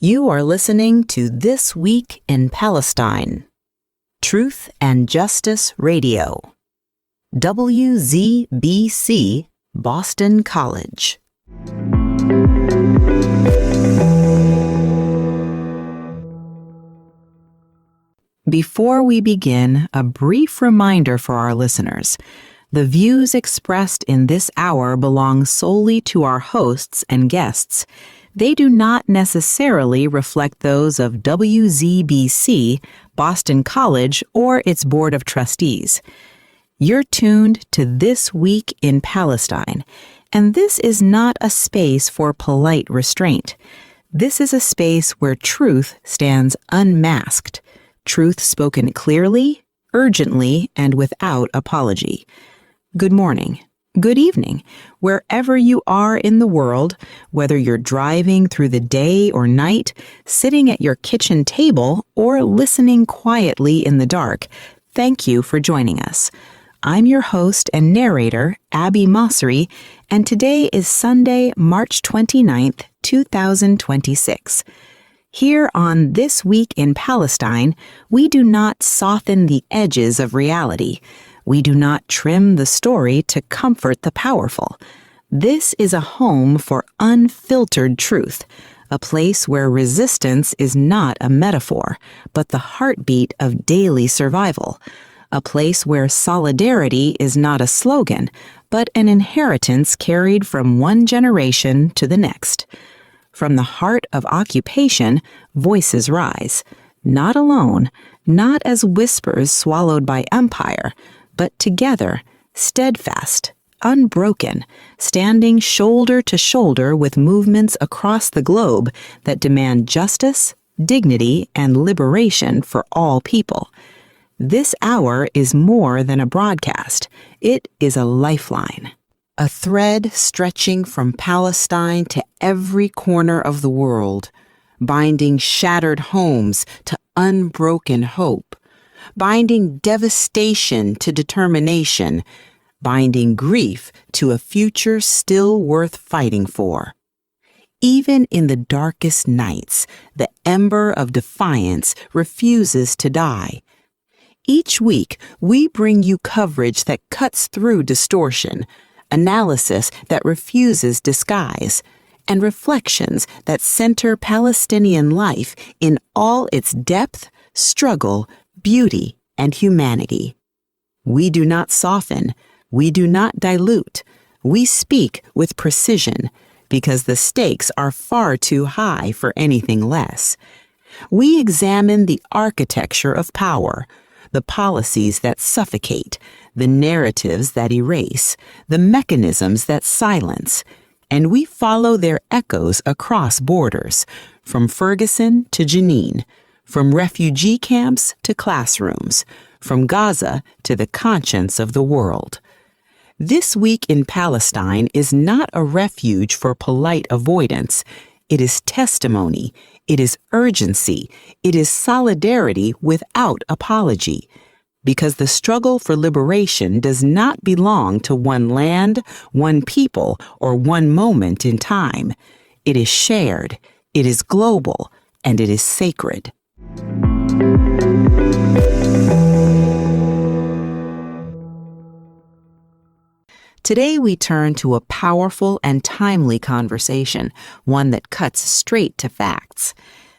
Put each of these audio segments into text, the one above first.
You are listening to This Week in Palestine, Truth and Justice Radio, WZBC, Boston College. Before we begin, a brief reminder for our listeners. The views expressed in this hour belong solely to our hosts and guests. They do not necessarily reflect those of WZBC, Boston College, or its Board of Trustees. You're tuned to This Week in Palestine, and this is not a space for polite restraint. This is a space where truth stands unmasked, truth spoken clearly, urgently, and without apology. Good morning. Good evening, wherever you are in the world, whether you're driving through the day or night, sitting at your kitchen table, or listening quietly in the dark. Thank you for joining us. I'm your host and narrator, Abby Mosseri, and today is Sunday, March 29th, 2026. Here on This Week in Palestine, we do not soften the edges of reality. We do not trim the story to comfort the powerful. This is a home for unfiltered truth, a place where resistance is not a metaphor, but the heartbeat of daily survival, a place where solidarity is not a slogan, but an inheritance carried from one generation to the next. From the heart of occupation, voices rise, not alone, not as whispers swallowed by empire, but together, steadfast, unbroken, standing shoulder to shoulder with movements across the globe that demand justice, dignity, and liberation for all people. This hour is more than a broadcast. It is a lifeline, a thread stretching from Palestine to every corner of the world, binding shattered homes to unbroken hope, binding devastation to determination, binding grief to a future still worth fighting for. Even in the darkest nights, the ember of defiance refuses to die. Each week, we bring you coverage that cuts through distortion, analysis that refuses disguise, and reflections that center Palestinian life in all its depth, struggle, beauty, and humanity. We do not soften. We do not dilute. We speak with precision because the stakes are far too high for anything less. We examine the architecture of power, the policies that suffocate, the narratives that erase, the mechanisms that silence, and we follow their echoes across borders, from Ferguson to Jenin, from refugee camps to classrooms, from Gaza to the conscience of the world. This Week in Palestine is not a refuge for polite avoidance. It is testimony. It is urgency. It is solidarity without apology. Because the struggle for liberation does not belong to one land, one people, or one moment in time. It is shared. It is global. And it is sacred. Today we turn to a powerful and timely conversation, one that cuts straight to facts.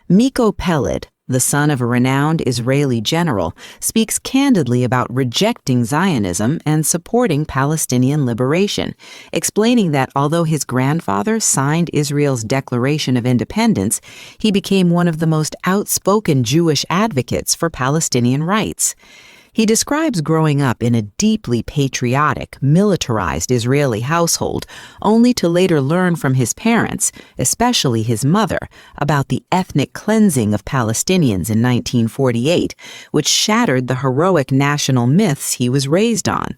Miko Peled, the son of a renowned Israeli general, speaks candidly about rejecting Zionism and supporting Palestinian liberation, explaining that although his grandfather signed Israel's Declaration of Independence, he became one of the most outspoken Jewish advocates for Palestinian rights. He describes growing up in a deeply patriotic, militarized Israeli household, only to later learn from his parents, especially his mother, about the ethnic cleansing of Palestinians in 1948, which shattered the heroic national myths he was raised on.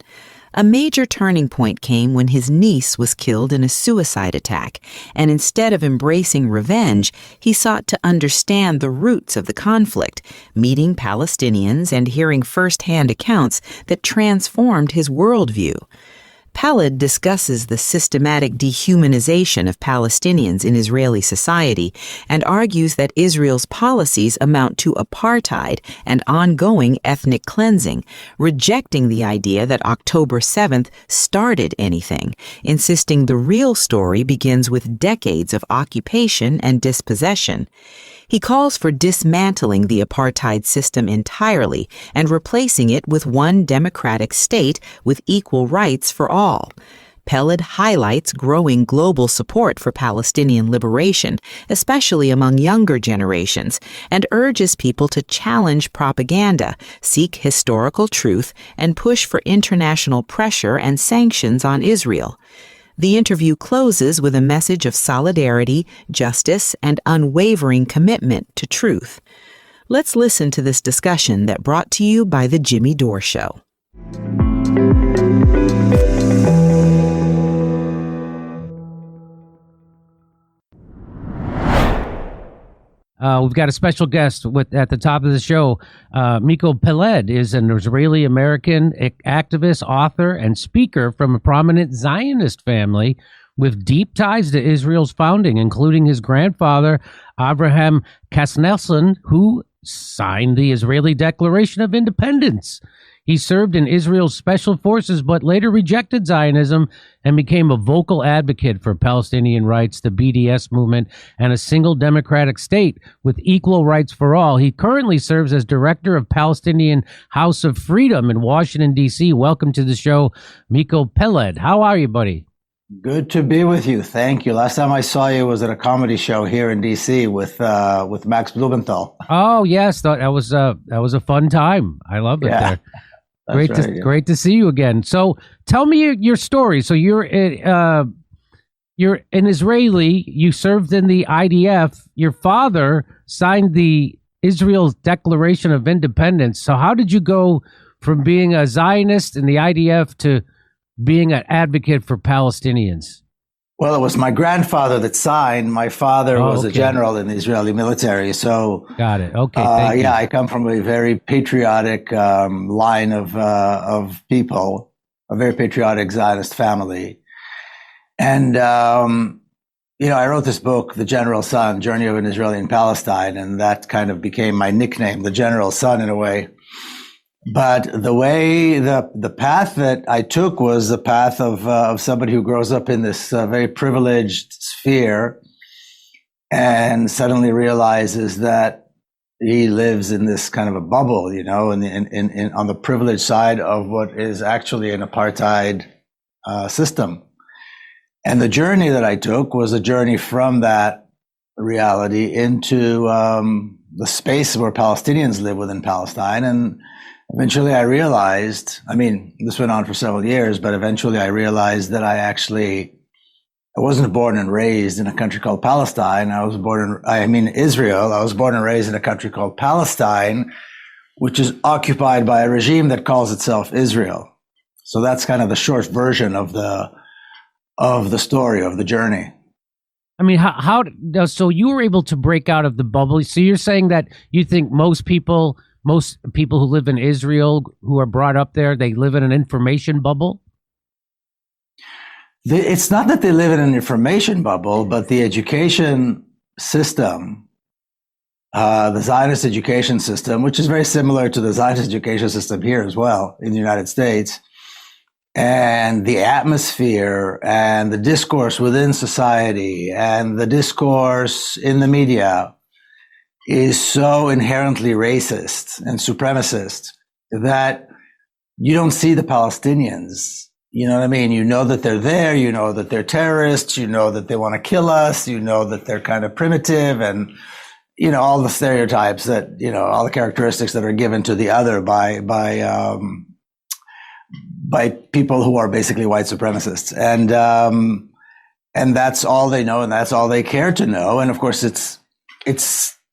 A major turning point came when his niece was killed in a suicide attack, and instead of embracing revenge, he sought to understand the roots of the conflict, meeting Palestinians and hearing first-hand accounts that transformed his worldview. Paled discusses the systematic dehumanization of Palestinians in Israeli society and argues that Israel's policies amount to apartheid and ongoing ethnic cleansing, rejecting the idea that October 7th started anything, insisting the real story begins with decades of occupation and dispossession. He calls for dismantling the apartheid system entirely and replacing it with one democratic state with equal rights for all. Peled highlights growing global support for Palestinian liberation, especially among younger generations, and urges people to challenge propaganda, seek historical truth, and push for international pressure and sanctions on Israel. The interview closes with a message of solidarity, justice, and unwavering commitment to truth. Let's listen to this discussion that brought to you by The Jimmy Dore Show. We've got a special guest at the top of the show. Michael Peled is an Israeli-American activist, author, and speaker from a prominent Zionist family with deep ties to Israel's founding, including his grandfather, Abraham Kasnelson, who signed the Israeli Declaration of Independence. He served in Israel's special forces, but later rejected Zionism and became a vocal advocate for Palestinian rights, the BDS movement, and a single democratic state with equal rights for all. He currently serves as director of Palestinian House of Freedom in Washington, D.C. Welcome to the show, Michael Peled. How are you, buddy? Good to be with you. Thank you. Last time I saw you was at a comedy show here in D.C. with Max Blumenthal. Oh, yes. That was a fun time. I loved it there. Great to see you again. So tell me your story. So you're an Israeli. You served in the IDF. Your father signed the Israel's Declaration of Independence. So how did you go from being a Zionist in the IDF to being an advocate for Palestinians? Well, it was my grandfather that signed. My father was a general in the Israeli military. So got it. Okay. Thank you. I come from a very patriotic line of people, a very patriotic Zionist family. And, I wrote this book, The General's Son, Journey of an Israeli in Palestine, and that kind of became my nickname, The General's Son, in a way. But the path that I took was the path of somebody who grows up in this very privileged sphere and suddenly realizes that he lives in this kind of a bubble, in on the privileged side of what is actually an apartheid system. And the journey that I took was a journey from that reality into the space where Palestinians live within Palestine. And eventually I realized, this went on for several years, but eventually I realized that I wasn't born and raised in a country called Palestine. Israel. I was born and raised in a country called Palestine, which is occupied by a regime that calls itself Israel. So that's kind of the short version of the story, of the journey. So you were able to break out of the bubble. So you're saying that you think most people who live in Israel, who are brought up there, they live in an information bubble? It's not that they live in an information bubble, but the education system, the Zionist education system, which is very similar to the Zionist education system here as well in the United States, and the atmosphere and the discourse within society and the discourse in the media is so inherently racist and supremacist that you don't see the Palestinians. You know what I mean? You know that they're there. You know that they're terrorists. You know that they want to kill us. You know that they're kind of primitive and, all the stereotypes that, all the characteristics that are given to the other by people who are basically white supremacists. And that's all they know and that's all they care to know. And of course,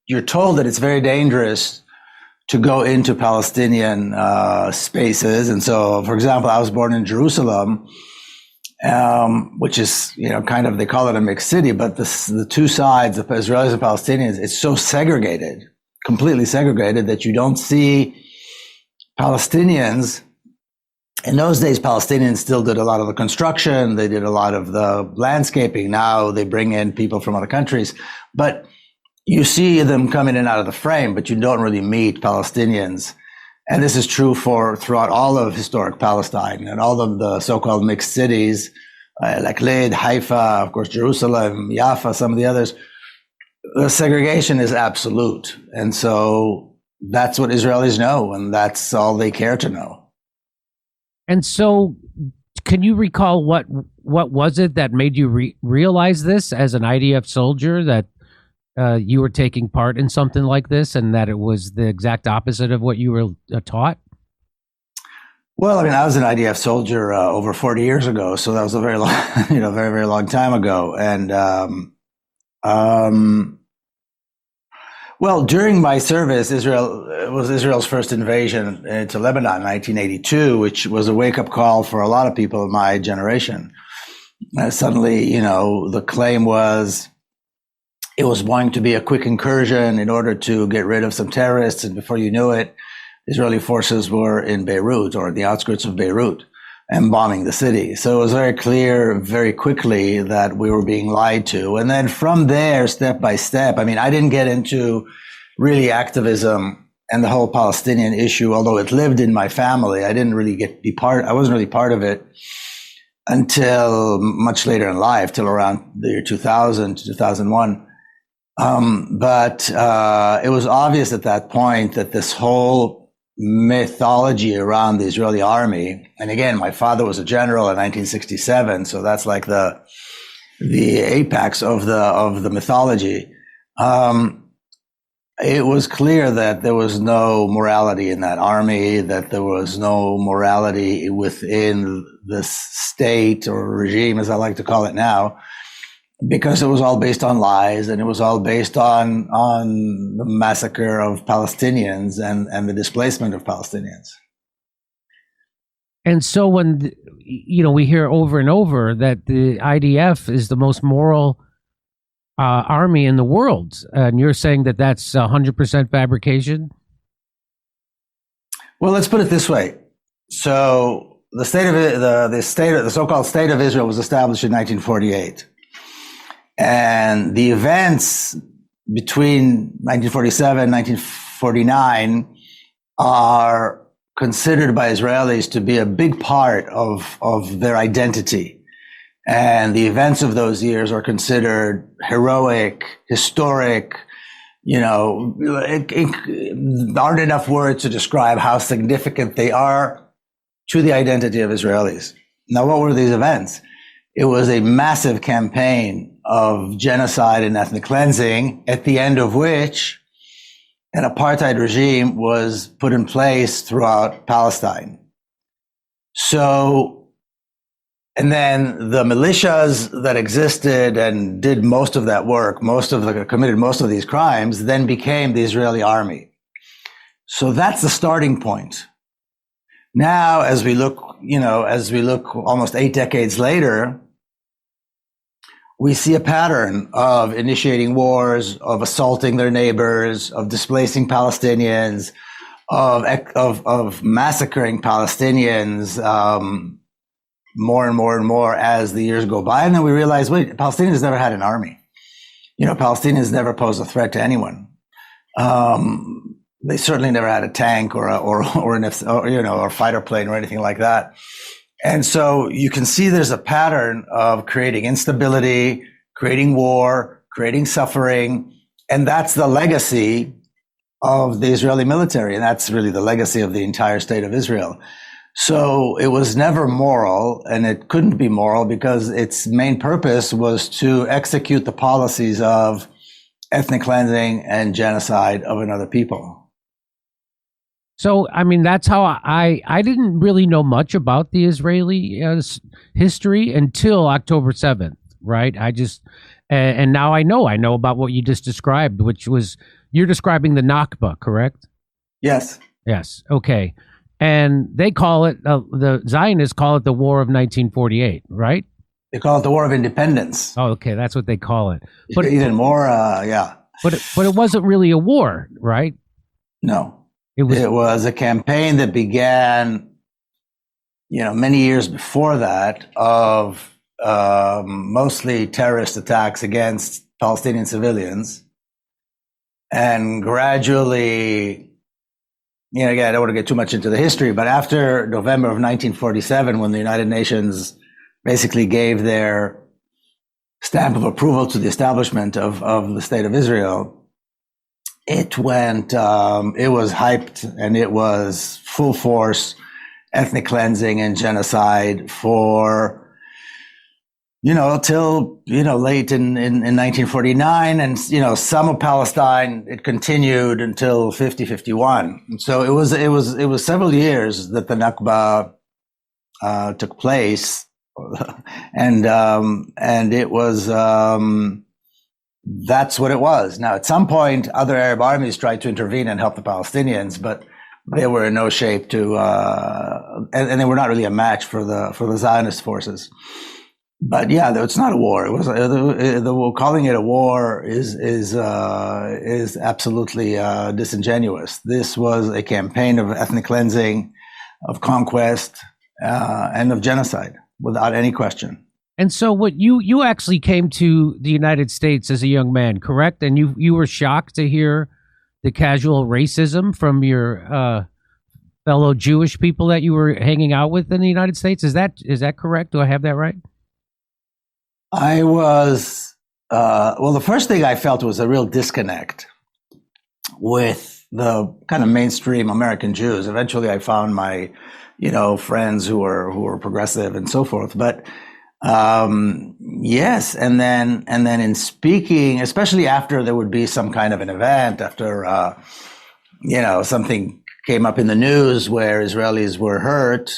you're told that it's very dangerous to go into Palestinian spaces. And so, for example, I was born in Jerusalem, which is, kind of, they call it a mixed city, but the two sides, the Israelis and Palestinians, it's so segregated, completely segregated, that you don't see Palestinians. In those days, Palestinians still did a lot of the construction. They did a lot of the landscaping. Now they bring in people from other countries, but you see them come in and out of the frame, but you don't really meet Palestinians. And this is true throughout all of historic Palestine and all of the so-called mixed cities, like Lid, Haifa, of course, Jerusalem, Jaffa, some of the others. The segregation is absolute. And so that's what Israelis know, and that's all they care to know. And so, can you recall what was it that made you realize this as an IDF soldier, that you were taking part in something like this, and that it was the exact opposite of what you were taught? Well, I was an IDF soldier over 40 years ago, so that was a very long, very, very long time ago. And well, during my service, it was Israel's first invasion into Lebanon in 1982, which was a wake-up call for a lot of people in my generation. Suddenly, the claim was it was going to be a quick incursion in order to get rid of some terrorists, and before you knew it, Israeli forces were in Beirut, or the outskirts of Beirut, and bombing the city. So it was very clear very quickly that we were being lied to. And then from there, step by step, I didn't get into really activism and the whole Palestinian issue, although it lived in my family. I didn't really I wasn't really part of it until much later in life, till around the year 2000 to 2001. But it was obvious at that point that this whole mythology around the Israeli army, and again, my father was a general in 1967, so that's like the apex of the mythology. It was clear that there was no morality in that army, that there was no morality within this state or regime, as I like to call it now, because it was all based on lies, and it was all based on the massacre of Palestinians and the displacement of Palestinians. And so when, we hear over and over that the IDF is the most moral army in the world, and you're saying that that's 100% fabrication? Well, let's put it this way. So the so-called state of Israel was established in 1948. And the events between 1947 and 1949 are considered by Israelis to be a big part of their identity. And the events of those years are considered heroic, historic. There aren't enough words to describe how significant they are to the identity of Israelis. Now, what were these events? It was a massive campaign of genocide and ethnic cleansing, at the end of which an apartheid regime was put in place throughout Palestine. So, and then the militias that existed and did most of that work, committed most of these crimes, then became the Israeli army. So that's the starting point. Now, as we look almost 8 decades later, we see a pattern of initiating wars, of assaulting their neighbors, of displacing Palestinians, of massacring Palestinians more and more and more as the years go by. And then we realize, wait, Palestinians never had an army. Palestinians never posed a threat to anyone. They certainly never had a tank or a fighter plane or anything like that. And so you can see there's a pattern of creating instability, creating war, creating suffering, and that's the legacy of the Israeli military, and that's really the legacy of the entire state of Israel. So it was never moral, and it couldn't be moral because its main purpose was to execute the policies of ethnic cleansing and genocide of another people. So, that's how I didn't really know much about the Israeli history until October 7th, right? And now I know about what you just described, which was, you're describing the Nakba, correct? Yes. Yes. Okay. And they call it, the Zionists call it the War of 1948, right? They call it the War of Independence. Oh, okay. That's what they call it. But Even more, yeah. But it wasn't really a war, right? No. It was a campaign that began, many years before that, of mostly terrorist attacks against Palestinian civilians. And gradually, again, I don't want to get too much into the history, but after November of 1947, when the United Nations basically gave their stamp of approval to the establishment of the State of Israel, it was hyped, and it was full force ethnic cleansing and genocide for, till, late in 1949. And, some of Palestine, it continued until 50-51. So it was several years that the Nakba took place. And it was, that's what it was. Now, at some point, other Arab armies tried to intervene and help the Palestinians, but they were in no shape to, and they were not really a match for the Zionist forces. But yeah, it's not a war. It was calling it a war is absolutely disingenuous. This was a campaign of ethnic cleansing, of conquest, and of genocide, without any question. And so, what you actually came to the United States as a young man, correct? And you were shocked to hear the casual racism from your fellow Jewish people that you were hanging out with in the United States. Is that correct? Do I have that right? I was, the first thing I felt was a real disconnect with the kind of mainstream American Jews. Eventually I found my, friends who were progressive and so forth. But, yes. And then in speaking, especially after there would be some kind of an event, after, something came up in the news where Israelis were hurt,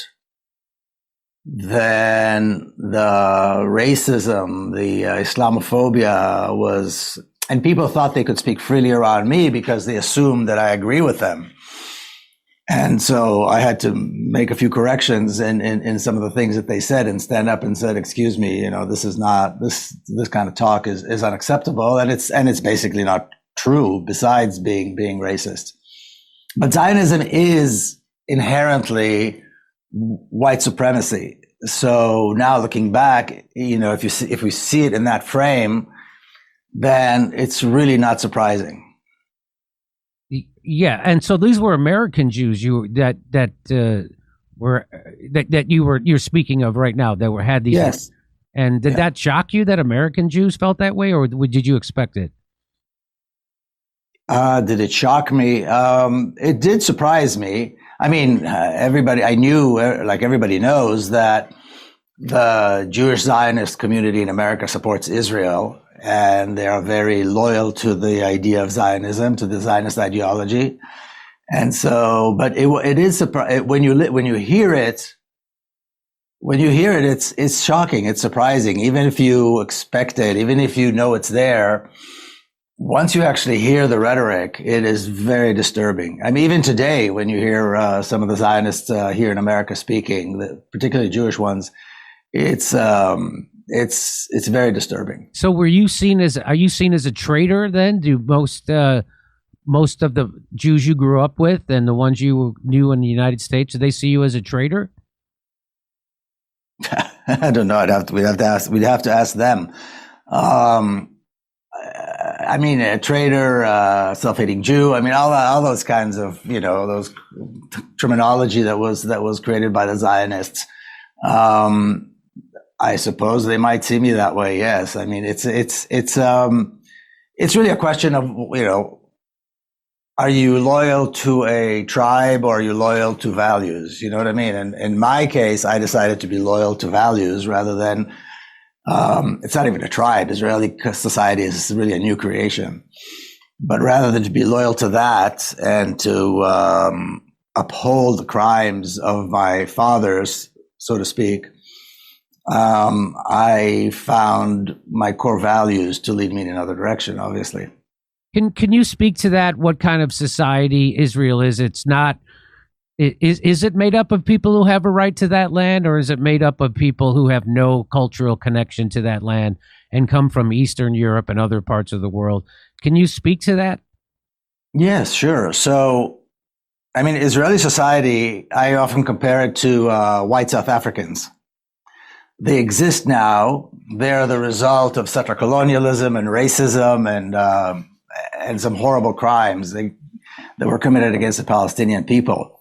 then the racism, the Islamophobia was, and people thought they could speak freely around me because they assumed that I agree with them. And so I had to make a few corrections in some of the things that they said, and stand up and said, excuse me, this is not, this kind of talk is unacceptable. And it's basically not true, besides being racist. But Zionism is inherently white supremacy. So now looking back, if we see it in that frame, then it's really not surprising. Yeah, and so these were American Jews you're speaking of right now that had these. Yes. And did that shock you that American Jews felt that way, or did you expect it? Did it shock me? It did surprise me. I mean, everybody knows that the Jewish Zionist community in America supports Israel, and they are very loyal to the idea of Zionism, to the Zionist ideology. And so, but it is when you hear it, it's shocking. It's surprising. Even if you expect it, even if you know it's there, once you actually hear the rhetoric, it is very disturbing. I mean, even today, when you hear some of the Zionists here in America speaking, particularly Jewish ones, it's very disturbing. So, are you seen as a traitor then? Do most of the Jews you grew up with and the ones you knew in the United States, do they see you as a traitor? I don't know. We'd have to ask them. I mean, a traitor, self-hating Jew. I mean, all those kinds of, those terminology that was created by the Zionists. I suppose they might see me that way. Yes. I mean, it's really a question of, are you loyal to a tribe or are you loyal to values? You know what I mean? And in my case, I decided to be loyal to values rather than, it's not even a tribe. Israeli society is really a new creation. But rather than to be loyal to that and to uphold the crimes of my fathers, so to speak, I found my core values to lead me in another direction, obviously. Can you speak to that? What kind of society Israel is? It's not. Is it made up of people who have a right to that land, or is it made up of people who have no cultural connection to that land and come from Eastern Europe and other parts of the world? Can you speak to that? Yes, sure. So, I mean, Israeli society, I often compare it to white South Africans. They exist now. They're the result of settler colonialism and racism and some horrible crimes that were committed against the Palestinian people.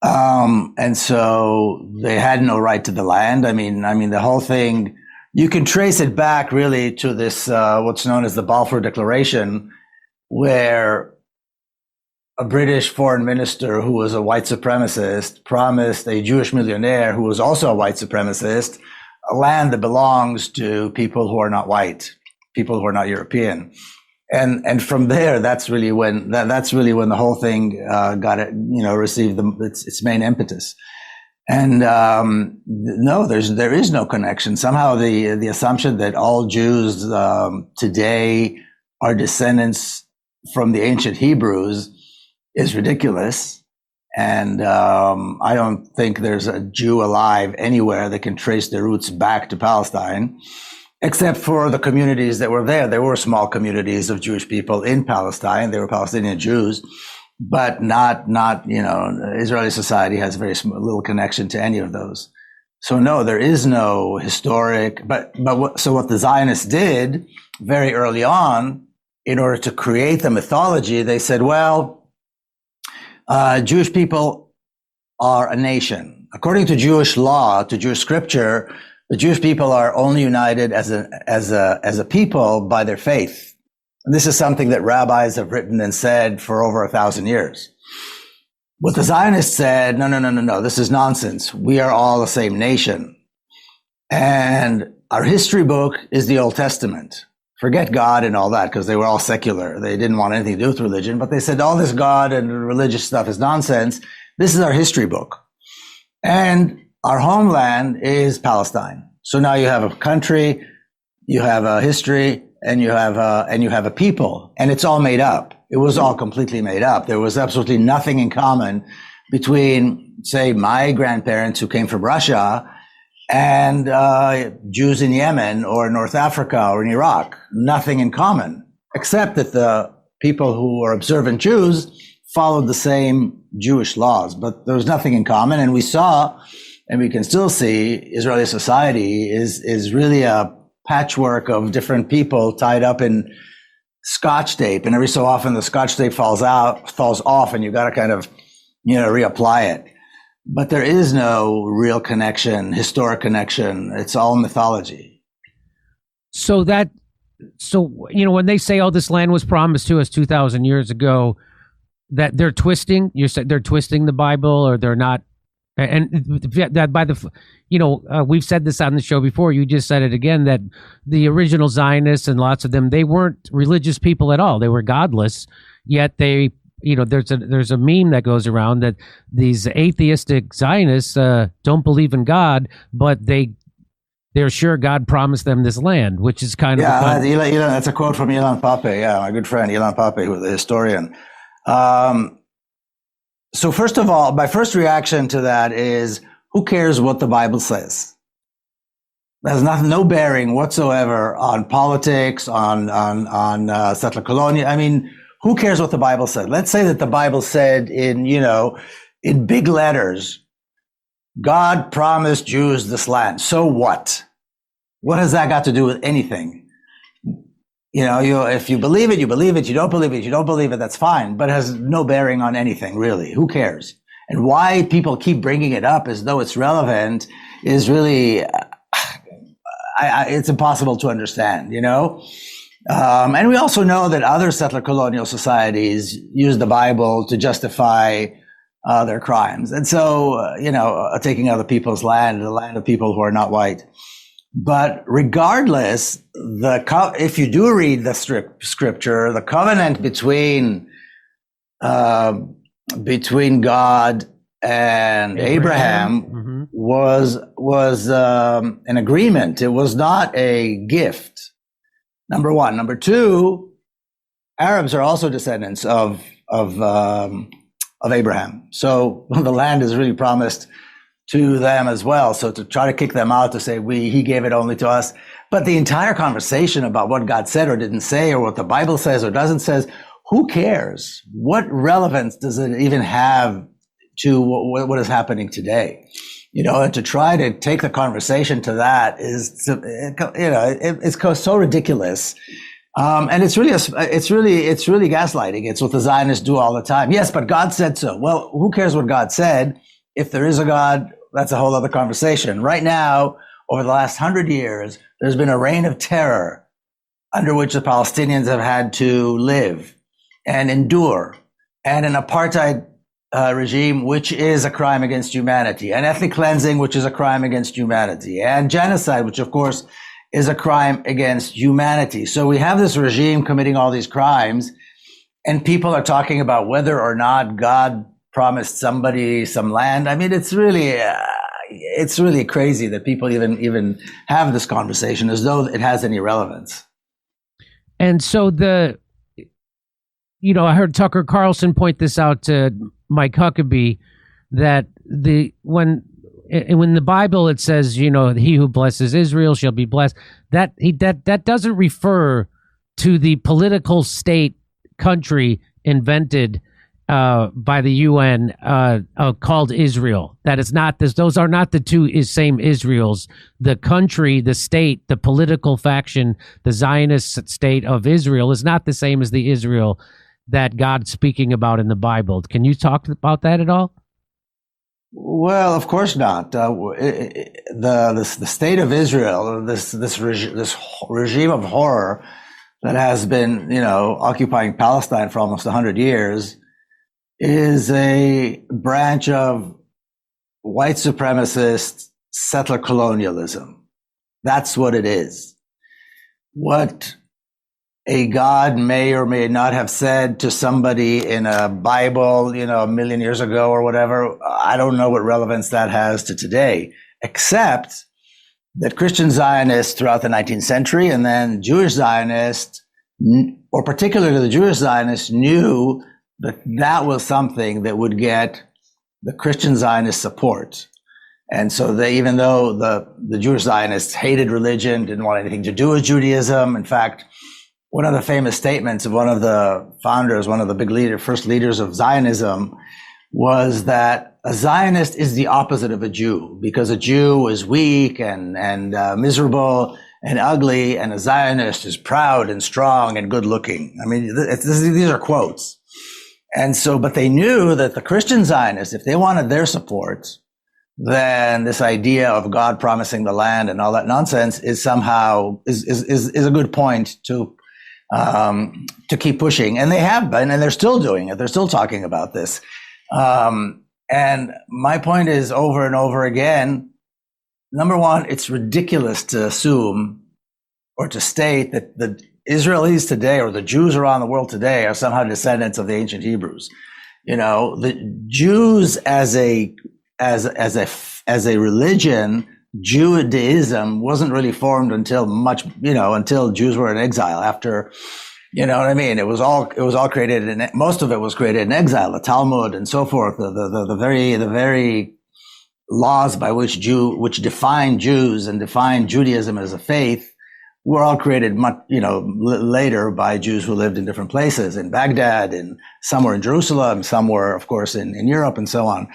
And so they had no right to the land. I mean, the whole thing, you can trace it back really to this, what's known as the Balfour Declaration, where a British foreign minister who was a white supremacist promised a Jewish millionaire who was also a white supremacist a land that belongs to people who are not white, people who are not European. And from there, that's really when the whole thing got it, received its main impetus. And no, there is no connection. Somehow the assumption that all Jews today are descendants from the ancient Hebrews is ridiculous. And I don't think there's a Jew alive anywhere that can trace their roots back to Palestine, except for the communities that were there. There were small communities of Jewish people in Palestine. They were Palestinian Jews, but not Israeli society has very little connection to any of those. So no, there is no historic, so what the Zionists did very early on, in order to create the mythology, they said, well, Jewish people are a nation. According to Jewish law, to Jewish scripture, the Jewish people are only united as a people by their faith. And this is something that rabbis have written and said for over 1,000 years. What the Zionists said, no, this is nonsense. We are all the same nation. And our history book is the Old Testament. Forget God and all that, because they were all secular. They didn't want anything to do with religion, but they said all this God and religious stuff is nonsense. This is our history book. And our homeland is Palestine. So now you have a country, you have a history, and you have a people, and it's all made up. It was all completely made up. There was absolutely nothing in common between, say, my grandparents who came from Russia and Jews in Yemen or North Africa or in Iraq. Nothing in common, except that the people who were observant Jews followed the same Jewish laws, but there was nothing in common. And we saw, and we can still see, Israeli society is really a patchwork of different people tied up in Scotch tape. And every so often the Scotch tape falls off, and you got to kind of, reapply it. But there is no real connection, historic connection. It's all mythology. So when they say, "Oh, this land was promised to us 2,000 years ago," that they're twisting. You said they're twisting the Bible, or they're not. And that we've said this on the show before. You just said it again, that the original Zionists and lots of them, they weren't religious people at all. They were godless. Yet they, there's a meme that goes around that these atheistic Zionists don't believe in God, but they're sure God promised them this land, which is kind of Elon, that's a quote from Ilan Pappé. Yeah, my good friend Ilan Pappé, who's a historian. So first of all, my first reaction to that is, who cares what the Bible says? That has no bearing whatsoever on politics, on settler colonial. I mean, who cares what the Bible said? Let's say that the Bible said in big letters, God promised Jews this land. So what? What has that got to do with anything? If you believe it, you believe it. You don't believe it, you don't believe it. That's fine, but it has no bearing on anything, really. Who cares? And why people keep bringing it up as though it's relevant is really, it's impossible to understand, And we also know that other settler colonial societies use the Bible to justify their crimes. And so, taking other people's land, the land of people who are not white. But regardless, if you do read the scripture, the covenant between God and Abraham was an agreement. It was not a gift. Number one. Number two, Arabs are also descendants of Abraham. So the land is really promised to them as well. So to try to kick them out, to say he gave it only to us. But the entire conversation about what God said or didn't say, or what the Bible says or doesn't says, who cares? What relevance does it even have to what is happening today? And to try to take the conversation to that is, it's so ridiculous. And it's really gaslighting. It's what the Zionists do all the time. Yes, but God said so. Well, who cares what God said? If there is a God, that's a whole other conversation. Right now, over the last 100 years, there's been a reign of terror under which the Palestinians have had to live and endure, and an apartheid regime, which is a crime against humanity, and ethnic cleansing, which is a crime against humanity, and genocide, which of course is a crime against humanity. So we have this regime committing all these crimes, and people are talking about whether or not God promised somebody some land. I mean, it's really crazy that people even have this conversation as though it has any relevance. And so I heard Tucker Carlson point this out to Mike Huckabee, that when the Bible it says, he who blesses Israel shall be blessed, that doesn't refer to the political state country invented by the UN called Israel. That is not this. Those are not the two same Israels. The country, the state, the political faction, the Zionist state of Israel is not the same as the Israel that God's speaking about in the Bible. Can you talk about that at all? Well, of course not. The state of Israel, this regime of horror that has been, occupying Palestine for almost 100 years, is a branch of white supremacist settler colonialism. That's what it is. What a God may or may not have said to somebody in a Bible, a million years ago or whatever, I don't know what relevance that has to today, except that Christian Zionists throughout the 19th century, and then Jewish Zionists, or particularly the Jewish Zionists, knew that that was something that would get the Christian Zionist support. And so even though the Jewish Zionists hated religion, didn't want anything to do with Judaism, in fact, one of the famous statements of one of the founders, one of the first leaders of Zionism, was that a Zionist is the opposite of a Jew, because a Jew is weak and miserable and ugly, and a Zionist is proud and strong and good looking. I mean, these are quotes. And so, but they knew that the Christian Zionists, if they wanted their support, then this idea of God promising the land and all that nonsense is somehow is a good point to keep pushing. And they have been, and they're still doing it. They're still talking about this. And my point is, over and over again, number one, it's ridiculous to assume or to state that the Israelis today, or the Jews around the world today, are somehow descendants of the ancient Hebrews. The Jews as a religion, Judaism wasn't really formed until Jews were in exile. After, it was all created, most of it was created in exile. The Talmud and so forth, the very laws by which define Jews and define Judaism as a faith were all created much, later by Jews who lived in different places, in Baghdad, and some were in Jerusalem, some were, of course, in Europe, and so on.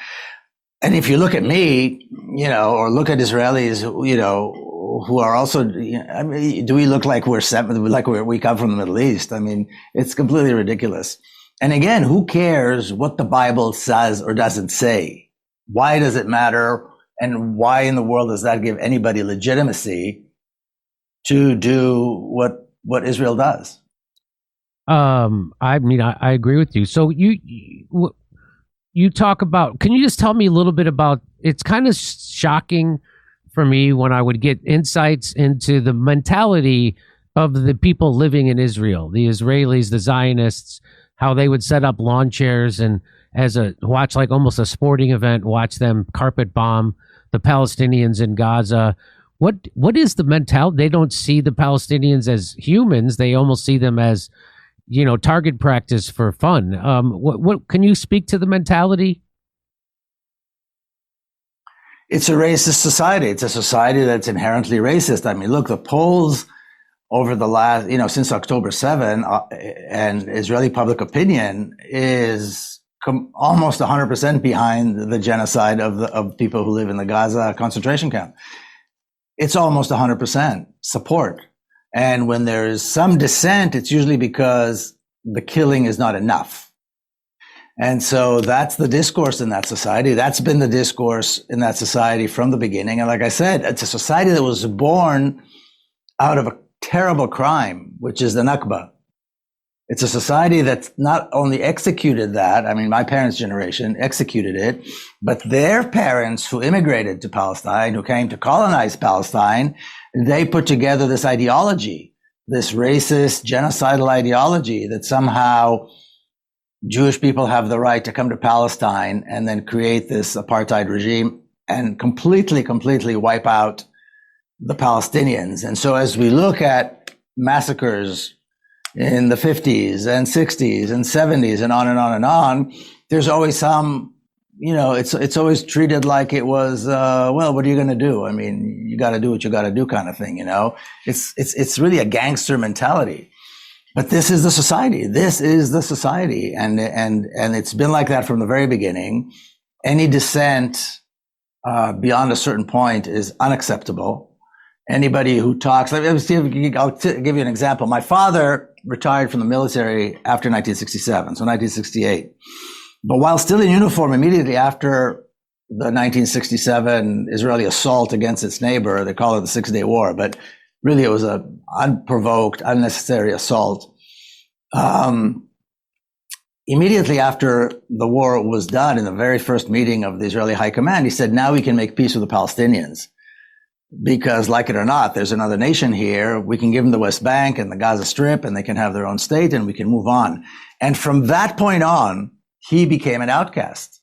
And if you look at me, or look at Israelis, who are also, do we look like we come from the Middle East? I mean, it's completely ridiculous. And again, who cares what the Bible says or doesn't say? Why does it matter? And why in the world does that give anybody legitimacy to do what Israel does? I agree with you. So you talk about, can you just tell me a little bit about, it's kind of shocking for me when I would get insights into the mentality of the people living in Israel, the Israelis, the Zionists, how they would set up lawn chairs and watch like almost a sporting event, watch them carpet bomb the Palestinians in Gaza. What is the mentality? They don't see the Palestinians as humans. They almost see them as, target practice for fun. What can you speak to the mentality? It's a racist society. It's a society that's inherently racist. I mean, look, the polls over the last, since October 7, and Israeli public opinion is almost 100% behind the genocide of people who live in the Gaza concentration camp. It's almost 100% support. And when there's some dissent, it's usually because the killing is not enough. And so that's the discourse in that society. That's been the discourse in that society from the beginning. And like I said, it's a society that was born out of a terrible crime, which is the Nakba. It's a society that's not only executed that, I mean, my parents' generation executed it, but their parents who immigrated to Palestine, who came to colonize Palestine, they put together this ideology, this racist, genocidal ideology that somehow Jewish people have the right to come to Palestine and then create this apartheid regime and completely wipe out the Palestinians. And so as we look at massacres in the 50s and 60s and 70s and on and on and on, there's always some, it's always treated like it was, well, what are you going to do? I mean, you got to do what you got to do kind of thing, It's really a gangster mentality. But this is the society. This is the society. And it's been like that from the very beginning. Any dissent beyond a certain point is unacceptable. Anybody who talks, I'll give you an example. My father retired from the military after 1967, so 1968. But while still in uniform, immediately after the 1967 Israeli assault against its neighbor, they call it the 6-Day War, but really, it was an unprovoked, unnecessary assault. Immediately after the war was done, in the very first meeting of the Israeli High Command, he said, now we can make peace with the Palestinians. Because, like it or not, there's another nation here. We can give them the West Bank and the Gaza Strip, and they can have their own state, and we can move on. And from that point on, he became an outcast.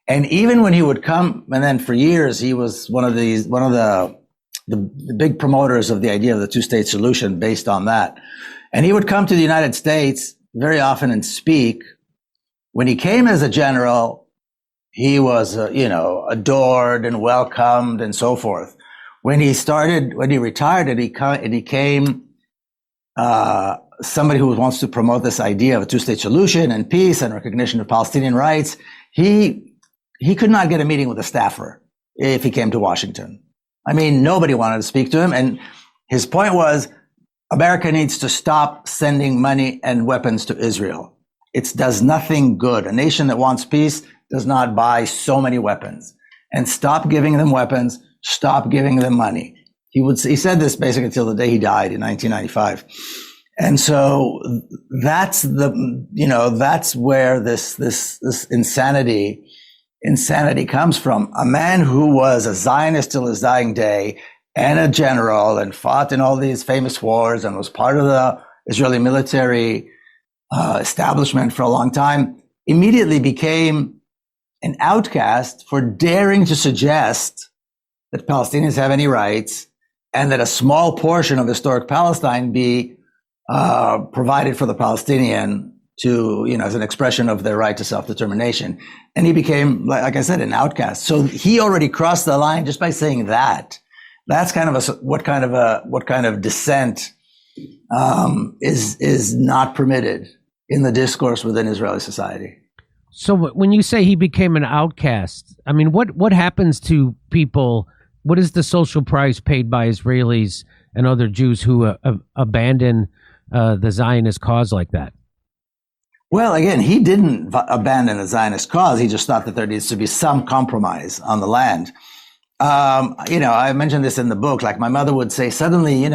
And even when he would come, and then for years, he was one of the big promoters of the idea of the two-state solution based on that. And he would come to the United States very often and speak. When he came as a general, he was, adored and welcomed and so forth. When he retired, and he came somebody who wants to promote this idea of a two-state solution and peace and recognition of Palestinian rights, he could not get a meeting with a staffer if he came to Washington. I mean, nobody wanted to speak to him. And his point was, America needs to stop sending money and weapons to Israel. It does nothing good. A nation that wants peace does not buy so many weapons. And stop giving them weapons, stop giving them money. He said this basically until the day he died in 1995. And so that's that's where this insanity comes from. A man who was a Zionist till his dying day and a general and fought in all these famous wars and was part of the Israeli military establishment for a long time, immediately became an outcast for daring to suggest that Palestinians have any rights and that a small portion of historic Palestine be provided for the Palestinian to, as an expression of their right to self-determination. And he became, like I said, an outcast. So he already crossed the line just by saying that. That's kind of what kind of dissent is not permitted in the discourse within Israeli society. So when you say he became an outcast, I mean, what happens to people? What is the social price paid by Israelis and other Jews who abandon the Zionist cause like that? Well, again, he didn't abandon the Zionist cause. He just thought that there needs to be some compromise on the land. I mentioned this in the book. Like my mother would say, suddenly,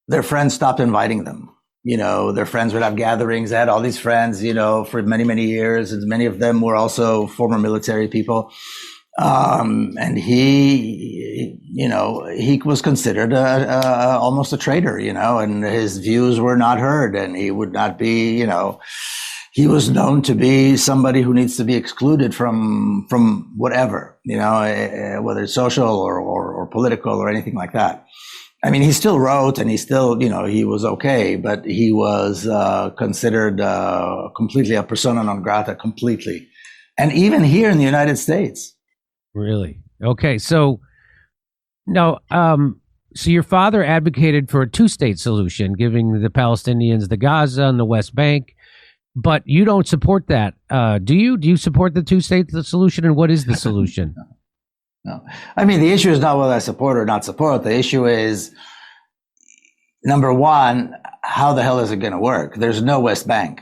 their friends stopped inviting them. Their friends would have gatherings. They had all these friends, for many, many years. And many of them were also former military people. And he was considered almost a traitor, and his views were not heard, and he would not be, he was known to be somebody who needs to be excluded from whatever, whether it's social or political or anything like that. I mean, he still wrote, and he still, he was okay, but he was considered completely a persona non grata, completely. And even here in the United States. Really? Okay. So now, so your father advocated for a two-state solution, giving the Palestinians the Gaza and the West Bank, but you don't support that. Do you? Do you support the two-state solution, and what is the solution? No. I mean, the issue is not whether I support or not support. The issue is, number one, how the hell is it going to work? There's no West Bank.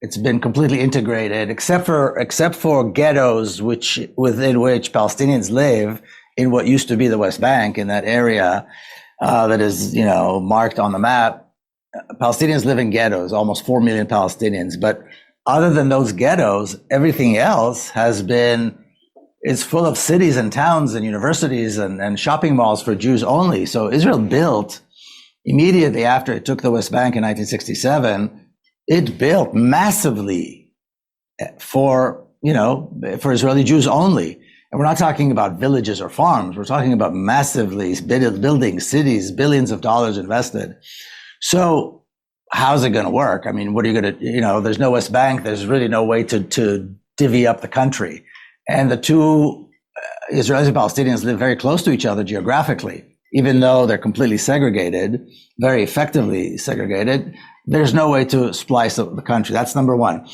It's been completely integrated, except for ghettos within which Palestinians live in what used to be the West Bank, in that area that is, marked on the map. Palestinians live in ghettos, almost 4 million Palestinians. But other than those ghettos, everything else is full of cities and towns and universities and shopping malls for Jews only. So Israel built immediately after it took the West Bank in 1967, it built massively for Israeli Jews only. And we're not talking about villages or farms. We're talking about massively building cities, billions of dollars invested. So how's it going to work? I mean, what are you going to, there's no West Bank. There's really no way to divvy up the country. And the two Israelis and Palestinians live very close to each other geographically, even though they're completely segregated, very effectively segregated. There's no way to splice the country. That's number one.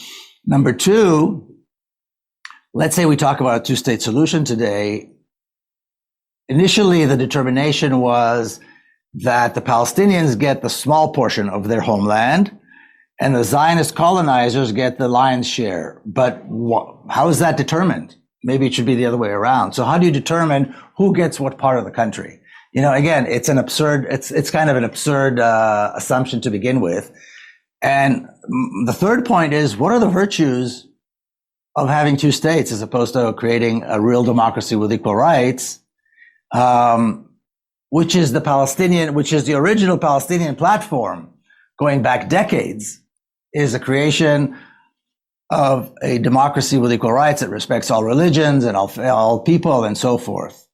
Number two, let's say we talk about a two-state solution today. Initially, the determination was that the Palestinians get the small portion of their homeland and the Zionist colonizers get the lion's share. But how is that determined? Maybe it should be the other way around. So how do you determine who gets what part of the country? Again, it's kind of an absurd assumption to begin with. And the third point is, what are the virtues of having two states as opposed to creating a real democracy with equal rights, which is the original Palestinian platform going back decades, is the creation of a democracy with equal rights that respects all religions and all people and so forth.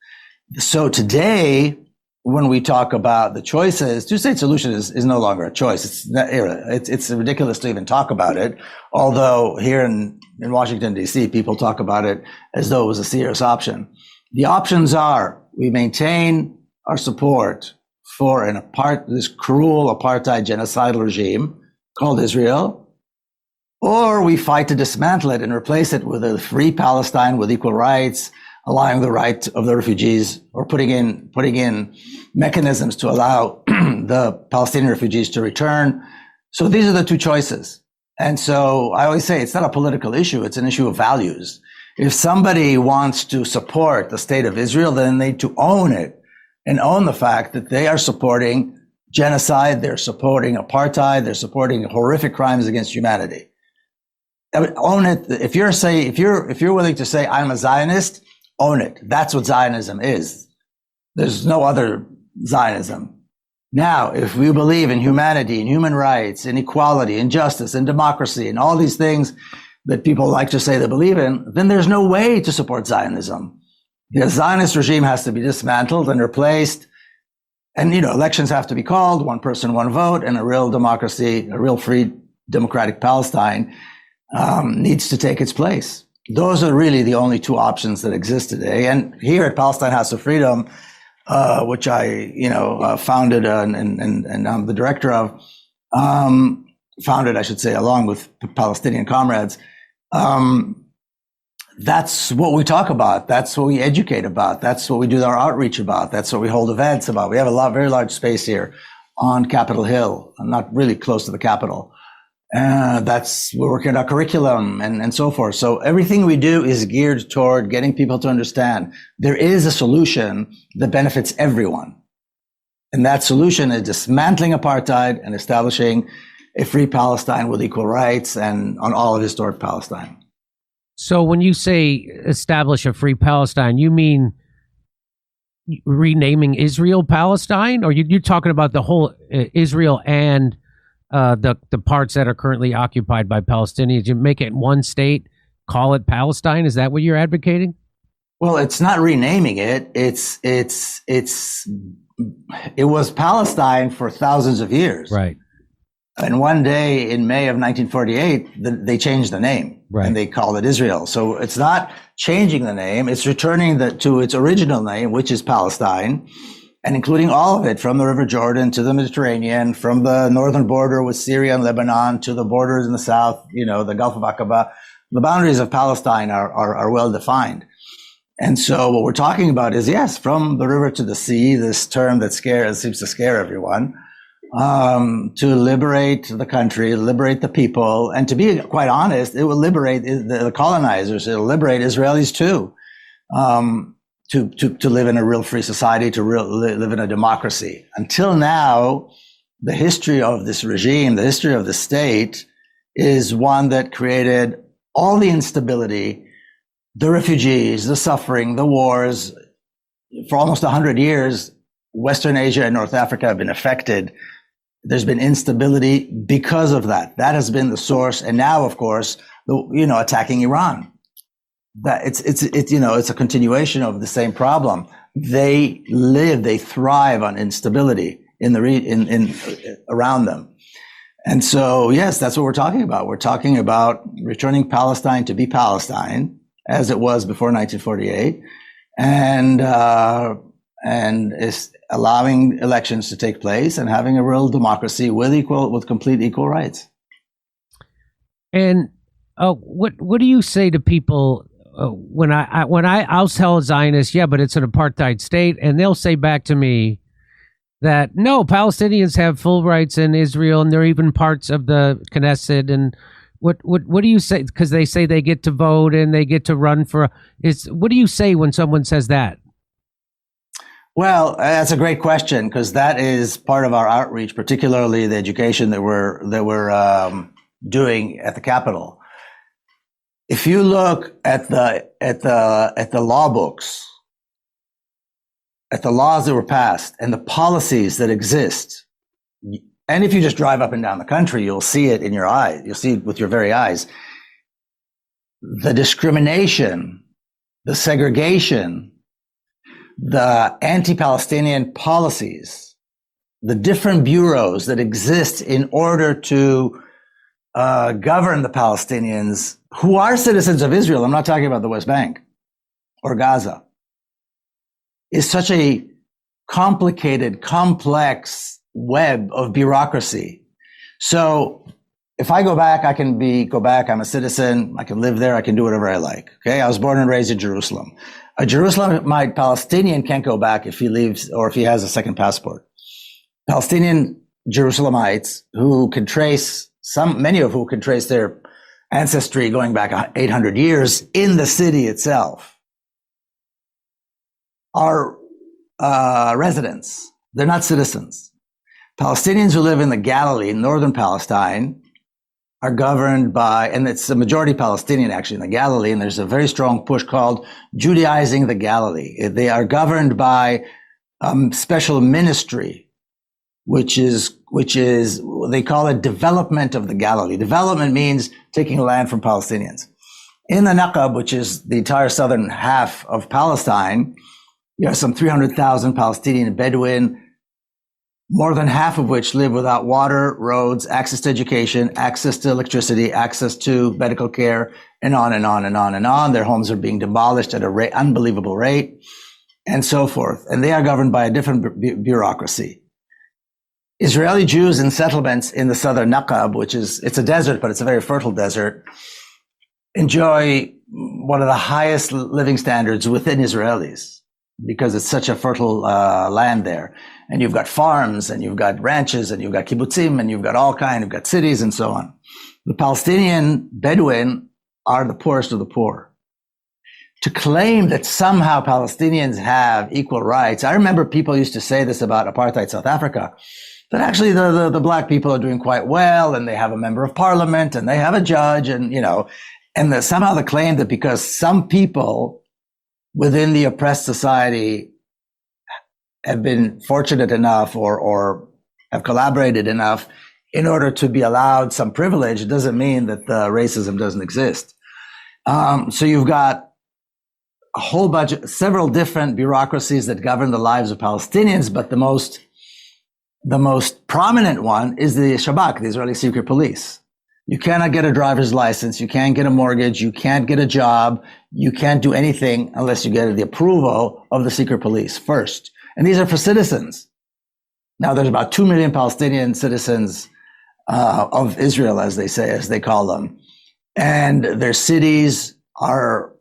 So today, when we talk about the choices, two-state solution is no longer a choice. It's ridiculous to even talk about it. Although here in Washington, D.C., people talk about it as though it was a serious option. The options are: we maintain our support for this cruel apartheid genocidal regime called Israel, or we fight to dismantle it and replace it with a free Palestine with equal rights, allowing the right of the refugees, or putting in mechanisms to allow the Palestinian refugees to return. So these are the two choices. And so I always say it's not a political issue, it's an issue of values. If somebody wants to support the state of Israel, then they need to own it and own the fact that they are supporting genocide, they're supporting apartheid, they're supporting horrific crimes against humanity. I mean, own it. If you're willing to say I'm a Zionist, own it. That's what Zionism is. There's no other Zionism. Now, if we believe in humanity and human rights and equality and justice and democracy and all these things that people like to say they believe in, then there's no way to support Zionism. The Zionist regime has to be dismantled and replaced. And, elections have to be called, one person, one vote, and a real democracy, a real free democratic Palestine needs to take its place. Those are really the only two options that exist today. And here at Palestine House of Freedom, which I, founded and I'm the director of, founded, I should say, along with Palestinian comrades. That's what we talk about. That's what we educate about. That's what we do our outreach about. That's what we hold events about. We have very large space here on Capitol Hill. I'm not really close to the Capitol. We're working on our curriculum and so forth. So everything we do is geared toward getting people to understand there is a solution that benefits everyone. And that solution is dismantling apartheid and establishing a free Palestine with equal rights and on all of historic Palestine. So when you say establish a free Palestine, you mean renaming Israel Palestine, or you're talking about the whole Israel and the parts that are currently occupied by Palestinians? You make it one state, call it Palestine. Is that what you're advocating? Well, it's not renaming it. It was Palestine for thousands of years. Right. And one day in May of 1948, they changed the name, right, and they called it Israel. So it's not changing the name. It's returning to its original name, which is Palestine, and including all of it from the River Jordan to the Mediterranean, from the northern border with Syria and Lebanon to the borders in the south, the Gulf of Aqaba. The boundaries of Palestine are well defined. And so what we're talking about is, yes, from the river to the sea, this term that seems to scare everyone, to liberate the country, liberate the people, and to be quite honest, it will liberate the colonizers. It'll liberate Israelis too, to live in a real free society, to live in a democracy. Until now, the history of this regime, the history of the state, is one that created all the instability, the refugees, the suffering, the wars. For almost 100 years, Western Asia and North Africa have been affected. There's been instability because of that. That has been the source. And now, of course, attacking Iran. That it's a continuation of the same problem. They thrive on instability around them. And so, yes, that's what we're talking about. We're talking about returning Palestine to be Palestine as it was before 1948, and is allowing elections to take place and having a real democracy with complete equal rights. And what do you say to people when I'll tell a Zionist, yeah, but it's an apartheid state, and they'll say back to me that no, Palestinians have full rights in Israel, and they're even parts of the Knesset. And what do you say? Because they say they get to vote and they get to run for. What do you say when someone says that? Well, that's a great question, because that is part of our outreach, particularly the education that we're doing at the Capitol. If you look at the law books, at the laws that were passed and the policies that exist, and if you just drive up and down the country, you'll see it in your eyes. You'll see it with your very eyes. The discrimination, the segregation, the anti-Palestinian policies, the different bureaus that exist in order to govern the Palestinians who are citizens of Israel. I'm not talking about the West Bank or Gaza. Is such a complicated, complex web of bureaucracy. So if I go back, I can go back. I'm a citizen. I can live there. I can do whatever I like. Okay. I was born and raised in Jerusalem. A Jerusalemite Palestinian can't go back if he leaves or if he has a second passport. Palestinian Jerusalemites who can trace many of who can trace their ancestry going back 800 years in the city itself are residents. They're not citizens. Palestinians who live in the Galilee, northern Palestine, are governed by, and it's a majority Palestinian actually in the Galilee, and there's a very strong push called Judaizing the Galilee. They are governed by special ministry, which is they call it development of the Galilee. Development means taking land from Palestinians. In the Naqab, which is the entire southern half of Palestine, you have some 300,000 Palestinian Bedouin, more than half of which live without water, roads, access to education, access to electricity, access to medical care, and on and on and on and on. Their homes are being demolished at an unbelievable rate, and so forth. And they are governed by a different bureaucracy. Israeli Jews in settlements in the southern Naqab, it's a desert, but it's a very fertile desert, enjoy one of the highest living standards within Israelis, because it's such a fertile land there. And you've got farms, and you've got ranches, and you've got kibbutzim, and you've got you've got cities, and so on. The Palestinian Bedouin are the poorest of the poor. To claim that somehow Palestinians have equal rights, I remember people used to say this about apartheid South Africa, that actually the black people are doing quite well, and they have a member of parliament, and they have a judge, and somehow the claim that because some people within the oppressed society have been fortunate enough or have collaborated enough in order to be allowed some privilege, doesn't mean that the racism doesn't exist. So you've got a whole bunch, several different bureaucracies that govern the lives of Palestinians, but the most prominent one is the Shabak, the Israeli secret police. You cannot get a driver's license. You can't get a mortgage. You can't get a job. You can't do anything unless you get the approval of the secret police first. And these are for citizens. Now, there's about 2 million Palestinian citizens of Israel, as they call them. And their cities are,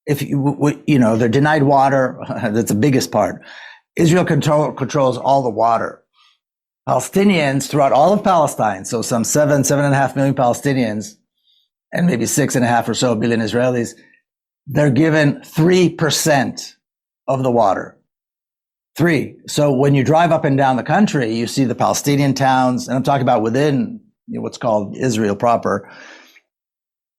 they're denied water. That's the biggest part. Israel controls all the water. Palestinians throughout all of Palestine, so some 7.5 million Palestinians, and maybe 6.5 or so billion Israelis, they're given 3% of the water. 3. So when you drive up and down the country, you see the Palestinian towns, and I'm talking about within what's called Israel proper,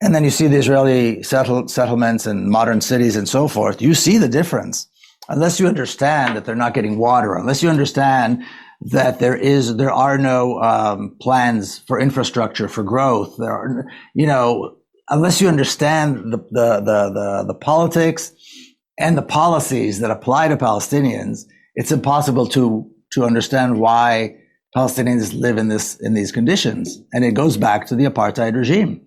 and then you see the Israeli settlements and modern cities and so forth. You see the difference. Unless you understand that they're not getting water, unless you understand that there are no plans for infrastructure, for growth. There are, unless you understand the politics and the policies that apply to Palestinians, it's impossible to understand why Palestinians live in these conditions. And it goes back to the apartheid regime.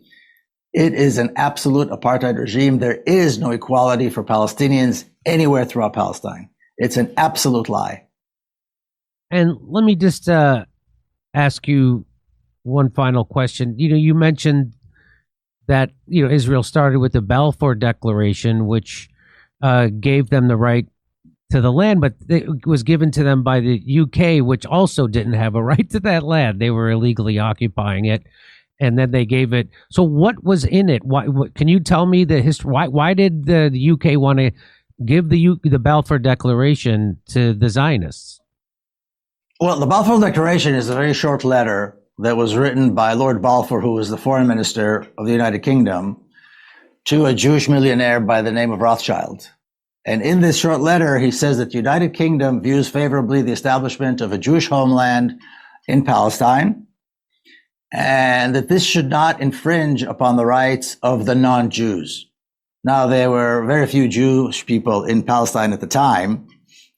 It is an absolute apartheid regime. There is no equality for Palestinians anywhere throughout Palestine. It's an absolute lie. And let me just ask you one final question. You mentioned that Israel started with the Balfour Declaration, which gave them the right to the land, but it was given to them by the UK, which also didn't have a right to that land. They were illegally occupying it, and then they gave it. So, what was in it? Why? Can you tell me the history? Why did the UK want to give the Balfour Declaration to the Zionists? Well, the Balfour Declaration is a very short letter that was written by Lord Balfour, who was the foreign minister of the United Kingdom, to a Jewish millionaire by the name of Rothschild. And in this short letter, he says that the United Kingdom views favorably the establishment of a Jewish homeland in Palestine, and that this should not infringe upon the rights of the non-Jews. Now, there were very few Jewish people in Palestine at the time,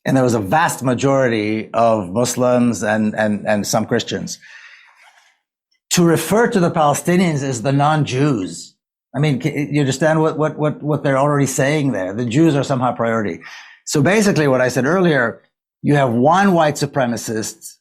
and there was a vast majority of Muslims and some Christians. To refer to the Palestinians as the non-Jews, I mean, you understand what they're already saying there? The Jews are somehow priority. So basically what I said earlier, you have one white supremacist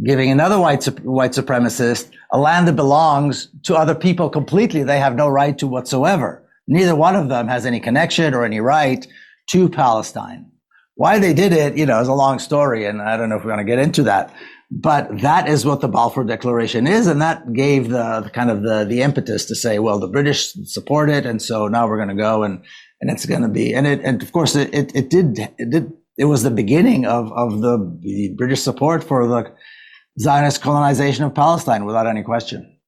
giving another white supremacist a land that belongs to other people completely. They have no right to whatsoever. Neither one of them has any connection or any right to Palestine. Why they did it, is a long story, and I don't know if we're going to get into that. But that is what the Balfour Declaration is, and that gave the impetus to say, well, the British support it, and so now we're going to go and it's going to be, and of course it was the beginning of the British support for the Zionist colonization of Palestine, without any question.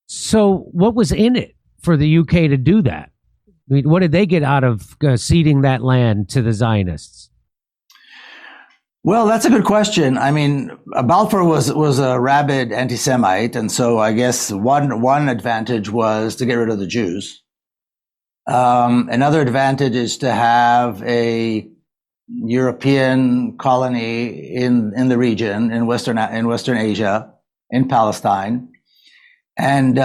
So, what was in it for the UK to do that? I mean, what did they get out of ceding that land to the Zionists? Well, that's a good question. I mean, Balfour was a rabid anti-Semite, and so I guess one advantage was to get rid of the Jews. Another advantage is to have a European colony in the region, in Western Asia, in Palestine, and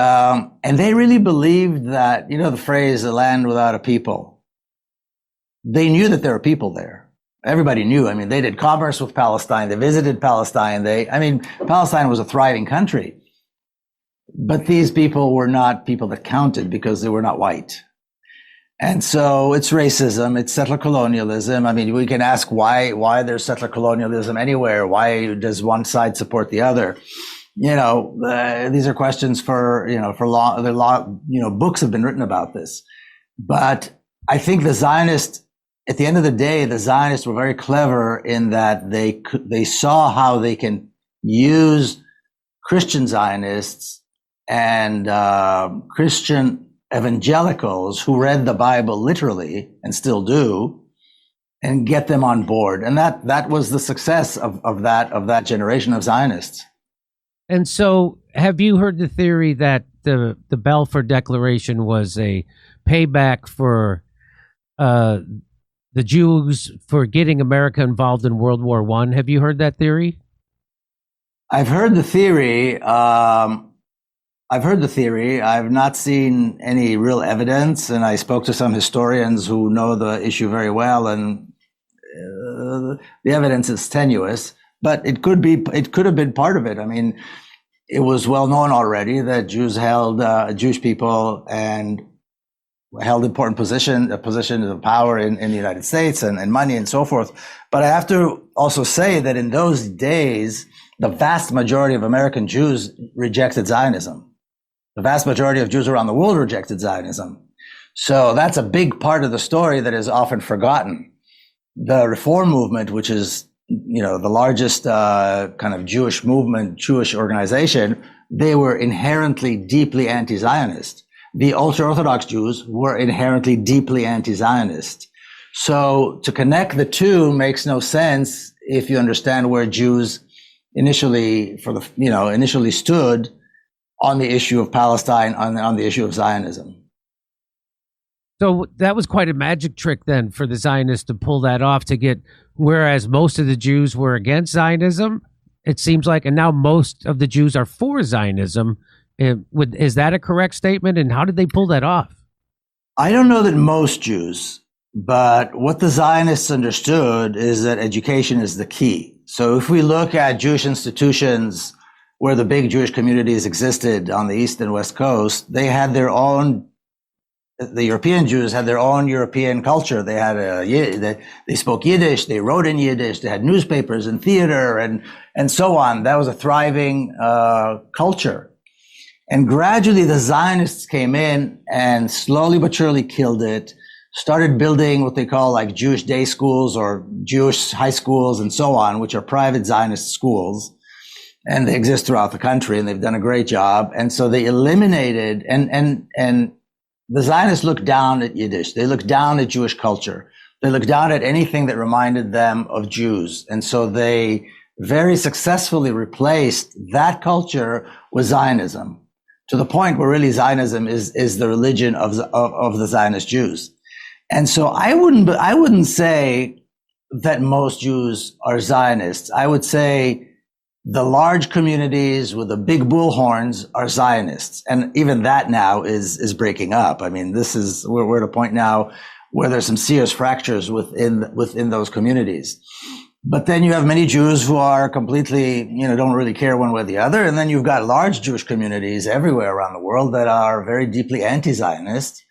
they really believed that, the phrase "a land without a people." They knew that there were people there. Everybody knew. I mean, they did commerce with Palestine. They visited Palestine. Palestine was a thriving country. But these people were not people that counted because they were not white. And so it's racism. It's settler colonialism. I mean, we can ask why there's settler colonialism anywhere. Why does one side support the other? These are questions for books have been written about this. But I think at the end of the day, the Zionists were very clever in that they saw how they can use Christian Zionists and Christian evangelicals who read the Bible literally and still do, and get them on board. And that was the success of that generation of Zionists. And so, have you heard the theory that the Balfour Declaration was a payback for the Jews for getting America involved in World War I. Have you heard that theory? I've heard the theory. I've not seen any real evidence, and I spoke to some historians who know the issue very well, and the evidence is tenuous. But it could have been part of it. I mean, it was well known already that Jews Jewish people and held important positions of power in the United States and money and so forth. But I have to also say that in those days, the vast majority of American Jews rejected Zionism. The vast majority of Jews around the world rejected Zionism. So that's a big part of the story that is often forgotten. The Reform movement, which is, the largest kind of Jewish movement, Jewish organization, they were inherently deeply anti-Zionist. The ultra-Orthodox Jews were inherently deeply anti-Zionist. So to connect the two makes no sense if you understand where Jews initially stood on the issue of Palestine, on the issue of Zionism. So that was quite a magic trick then for the Zionists to pull that off, to get, whereas most of the Jews were against Zionism, it seems like, and now most of the Jews are for Zionism. Is that a correct statement? And how did they pull that off? I don't know that most Jews, but what the Zionists understood is that education is the key. So if we look at Jewish institutions where the big Jewish communities existed on the East and West Coast, they had their own, the European Jews had their own European culture. They had they spoke Yiddish, they wrote in Yiddish, they had newspapers and theater and so on. That was a thriving culture. And gradually the Zionists came in and slowly but surely killed it, started building what they call like Jewish day schools or Jewish high schools and so on, which are private Zionist schools. And they exist throughout the country, and they've done a great job. And so they eliminated, and the Zionists looked down at Yiddish. They looked down at Jewish culture. They looked down at anything that reminded them of Jews. And so they very successfully replaced that culture with Zionism, to the point where really Zionism is the religion of the Zionist Jews. And so I wouldn't say that most Jews are Zionists. I would say the large communities with the big bullhorns are Zionists. And even that now is breaking up. I mean, we're at a point now where there's some serious fractures within those communities. But then you have many Jews who are completely, don't really care one way or the other. And then you've got large Jewish communities everywhere around the world that are very deeply anti-Zionist.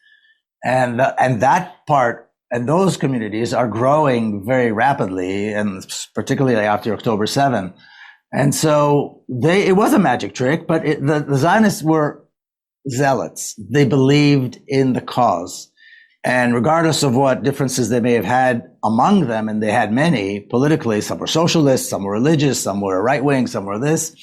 And that part and those communities are growing very rapidly, and particularly after October 7th. And so it was a magic trick, but the Zionists were zealots. They believed in the cause. And regardless of what differences they may have had among them, and they had many politically, some were socialists, some were religious, some were right wing, some were this.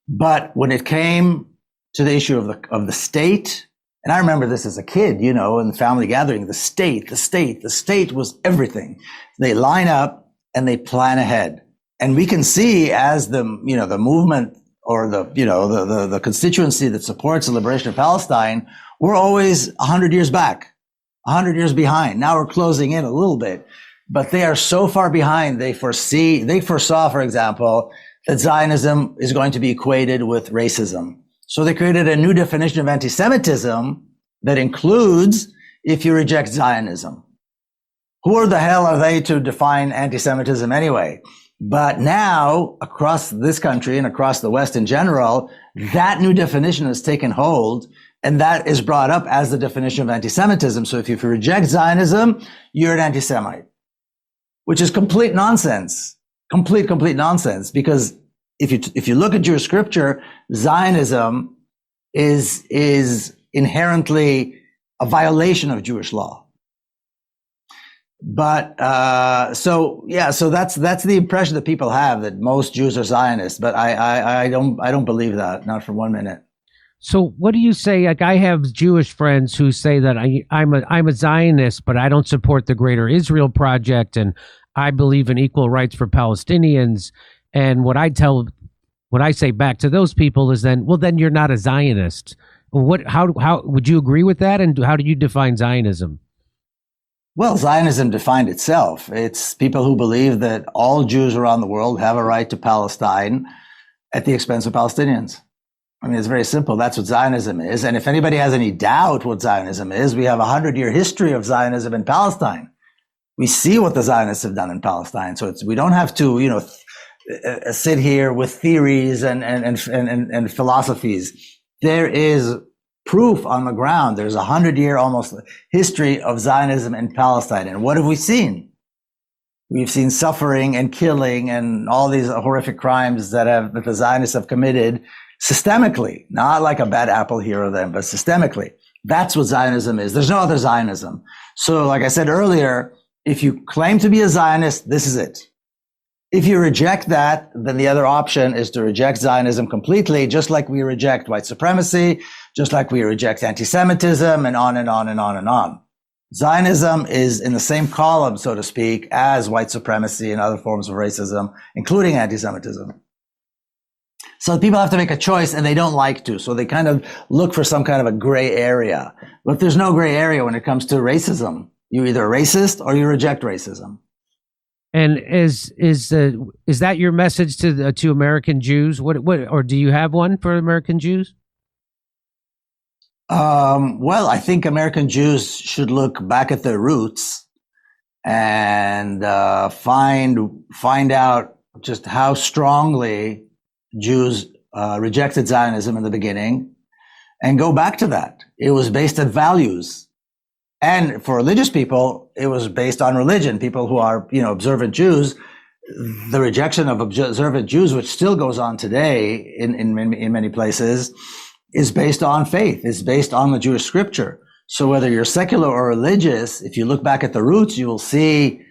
But when it came to the issue of the state, and I remember this as a kid, in the family gathering, the state was everything. They line up and they plan ahead. And we can see as the movement or the constituency that supports the liberation of Palestine, we're always 100 years back, 100 years behind. Now we're closing in a little bit, but they are so far behind. They foresaw, for example, that Zionism is going to be equated with racism. So they created a new definition of anti-Semitism that includes if you reject Zionism. Who the hell are they to define anti-Semitism anyway? But now, across this country and across the West in general, that new definition has taken hold, and that is brought up as the definition of anti-Semitism. So if you reject Zionism, you're an anti-Semite, which is complete nonsense. Complete nonsense. Because if you look at Jewish scripture, Zionism is inherently a violation of Jewish law. But so that's the impression that people have, that most Jews are Zionists. But I don't believe that, not for 1 minute. So what do you say? Like, I have Jewish friends who say that I'm a Zionist, but I don't support the Greater Israel Project, and I believe in equal rights for Palestinians. And what I say back to those people is then you're not a Zionist. How would you agree with that? And how do you define Zionism? Well, Zionism defined itself. It's people who believe that all Jews around the world have a right to Palestine at the expense of Palestinians. I mean, it's very simple. That's what Zionism is. And if anybody has any doubt what Zionism is, we have a 100-year history of Zionism in Palestine. We see what the Zionists have done in Palestine. So we don't have to, sit here with theories and philosophies. There is proof on the ground. There's a 100-year almost history of Zionism in Palestine. And what have we seen? We've seen suffering and killing and all these horrific crimes that the Zionists have committed systemically, not like a bad apple here or there, but systemically. That's what Zionism is. There's no other Zionism. So like I said earlier, if you claim to be a Zionist, this is it. If you reject that, then the other option is to reject Zionism completely, just like we reject white supremacy, just like we reject anti-Semitism, and on and on and on and on. Zionism is in the same column, so to speak, as white supremacy and other forms of racism, including anti-Semitism. So people have to make a choice, and they don't like to. So they kind of look for some kind of a gray area. But there's no gray area when it comes to racism. You're either a racist or you reject racism. And is that your message to American Jews? What or do you have one for American Jews? Well, I think American Jews should look back at their roots and find out just how strongly Jews rejected Zionism in the beginning, and go back to that. It was based on values. And for religious people, it was based on religion. People who are, observant Jews, the rejection of observant Jews, which still goes on today in many places, is based on faith. It's based on the Jewish scripture. So whether you're secular or religious, if you look back at the roots, you will see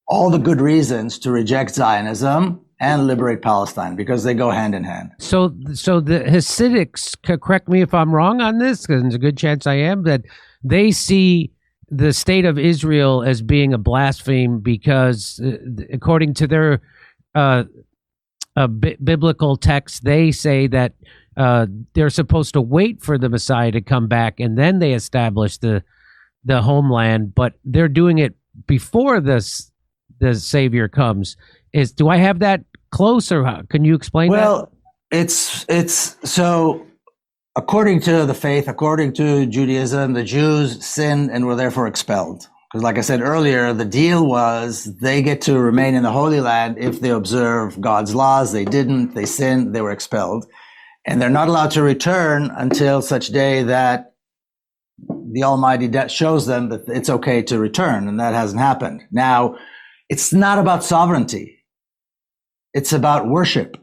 all the good reasons to reject Zionism and liberate Palestine, because they go hand in hand. So the Hasidics, correct me if I'm wrong on this, because there's a good chance I am, that they see the state of Israel as being a blaspheme because, according to their biblical text, they say that they're supposed to wait for the Messiah to come back, and then they establish the homeland. But they're doing it before the Savior comes. Do I have that close, or how? Can you explain that? Well, it's so. According to the faith, according to Judaism, the Jews sinned and were therefore expelled. Because like I said earlier, the deal was they get to remain in the Holy Land if they observe God's laws. They didn't, they sinned, they were expelled. And they're not allowed to return until such day that the Almighty shows them that it's okay to return, and that hasn't happened. Now, it's not about sovereignty. It's about worship.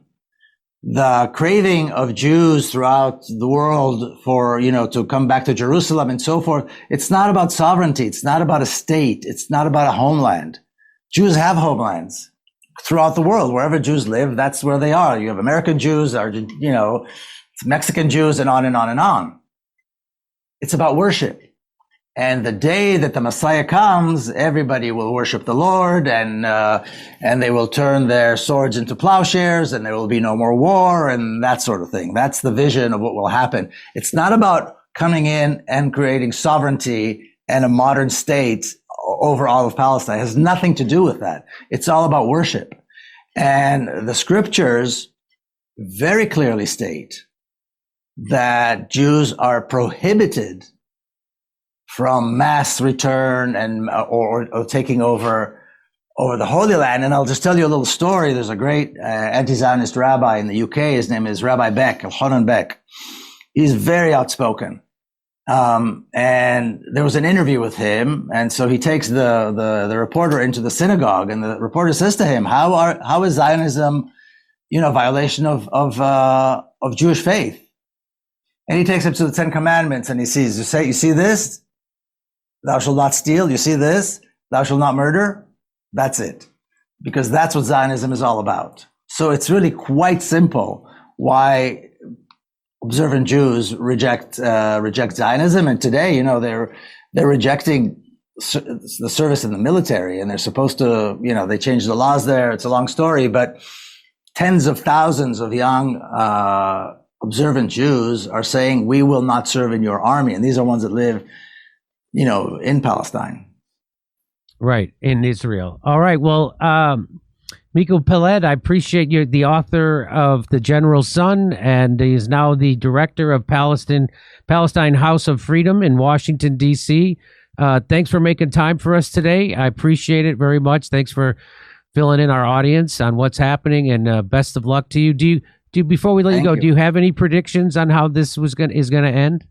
The craving of Jews throughout the world for, to come back to Jerusalem and so forth. It's not about sovereignty. It's not about a state. It's not about a homeland. Jews have homelands throughout the world. Wherever Jews live, that's where they are. You have American Jews, Mexican Jews, and on and on and on. It's about worship. And the day that the Messiah comes, everybody will worship the Lord, and they will turn their swords into plowshares, and there will be no more war, and that sort of thing. That's the vision of what will happen. It's not about coming in and creating sovereignty and a modern state over all of Palestine. It has nothing to do with that. It's all about worship. And the scriptures very clearly state that Jews are prohibited from mass return and or taking over the Holy Land. And I'll just tell you a little story. There's a great anti-Zionist rabbi in the UK. His name is Rabbi Beck, Elchanan Beck. He's very outspoken. And there was an interview with him. And so he takes the reporter into the synagogue, and the reporter says to him, how is Zionism, violation of Jewish faith? And he takes him to the 10 Commandments, and he sees, you see this? Thou shalt not steal. You see this? Thou shalt not murder. That's it. Because that's what Zionism is all about. So it's really quite simple why observant Jews reject Zionism. And today, they're rejecting the service in the military, and they're supposed to, they changed the laws there. It's a long story, but tens of thousands of young observant Jews are saying, we will not serve in your army. And these are ones that live in Palestine. Right, in Israel. All right. Well, Miko Peled, I appreciate you, the author of The General Sun, and he is now the director of Palestine House of Freedom in Washington, D.C. Thanks for making time for us today. I appreciate it very much. Thanks for filling in our audience on what's happening, and best of luck to you. Do you before we let you go, do you have any predictions on how this is going to end?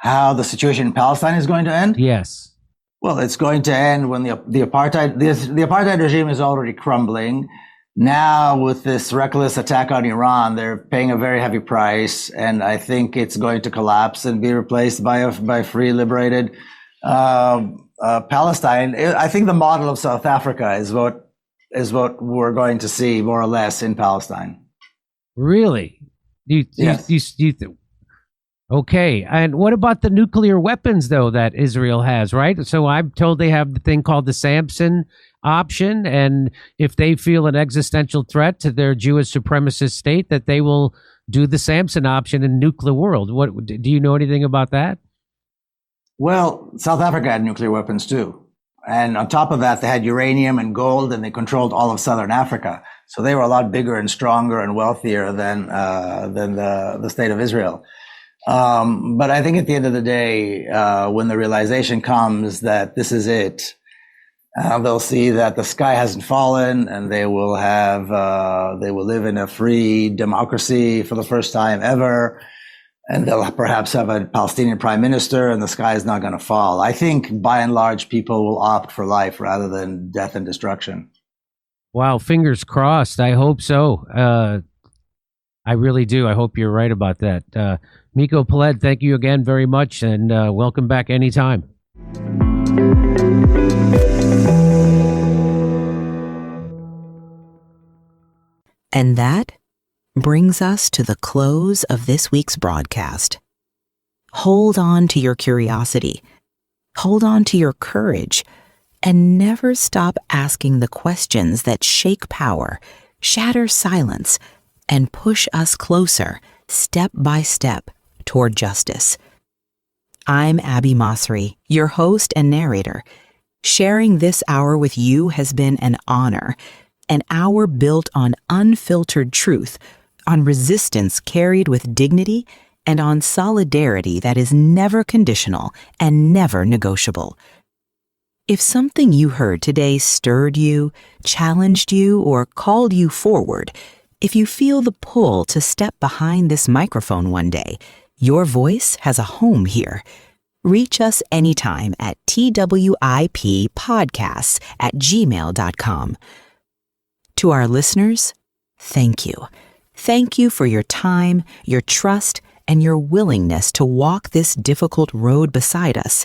How the situation in Palestine is going to end? Yes. Well, it's going to end when the apartheid regime is already crumbling. Now, with this reckless attack on Iran, they're paying a very heavy price, and I think it's going to collapse and be replaced by free, liberated Palestine. I think the model of South Africa is what we're going to see more or less in Palestine. Really? Yes. Okay, and what about the nuclear weapons, though, that Israel has, right? So I'm told they have the thing called the Samson option, and if they feel an existential threat to their Jewish supremacist state, that they will do the Samson option in nuclear world. What do you know anything about that? Well, South Africa had nuclear weapons too, and on top of that, they had uranium and gold, and they controlled all of Southern Africa. So they were a lot bigger and stronger and wealthier than the state of Israel. But I think at the end of the day, when the realization comes that this is it, they'll see that the sky hasn't fallen, and they will live in a free democracy for the first time ever. And they'll perhaps have a Palestinian prime minister, and the sky is not going to fall. I think by and large, people will opt for life rather than death and destruction. Wow. Fingers crossed. I hope so. I really do. I hope you're right about that. Miko Peled, thank you again very much, and welcome back anytime. And that brings us to the close of this week's broadcast. Hold on to your curiosity. Hold on to your courage. And never stop asking the questions that shake power, shatter silence, and push us closer, step by step, toward justice. I'm Abby Masri, your host and narrator. Sharing this hour with you has been an honor, an hour built on unfiltered truth, on resistance carried with dignity, and on solidarity that is never conditional and never negotiable. If something you heard today stirred you, challenged you, or called you forward, if you feel the pull to step behind this microphone one day, your voice has a home here. Reach us anytime at twippodcasts@gmail.com. To our listeners, thank you. Thank you for your time, your trust, and your willingness to walk this difficult road beside us.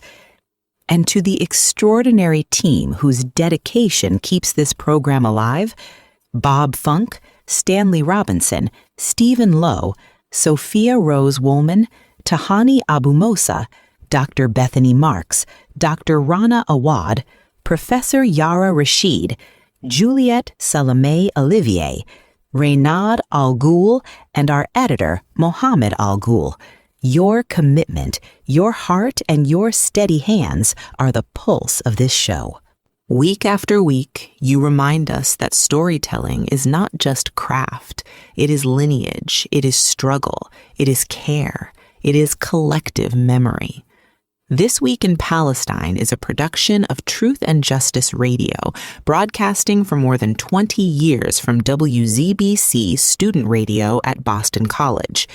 And to the extraordinary team whose dedication keeps this program alive, Bob Funk, Stanley Robinson, Stephen Lowe, Sophia Rose Woolman, Tahani Abu Mosa, Dr. Bethany Marks, Dr. Rana Awad, Professor Yara Rashid, Juliette Salome Olivier, Reynad Al Ghul, and our editor, Mohammed Al Ghul. Your commitment, your heart, and your steady hands are the pulse of this show. Week after week, you remind us that storytelling is not just craft. It is lineage, it is struggle, it is care, it is collective memory. This Week in Palestine is a production of Truth and Justice Radio, broadcasting for more than 20 years from WZBC Student Radio at Boston College.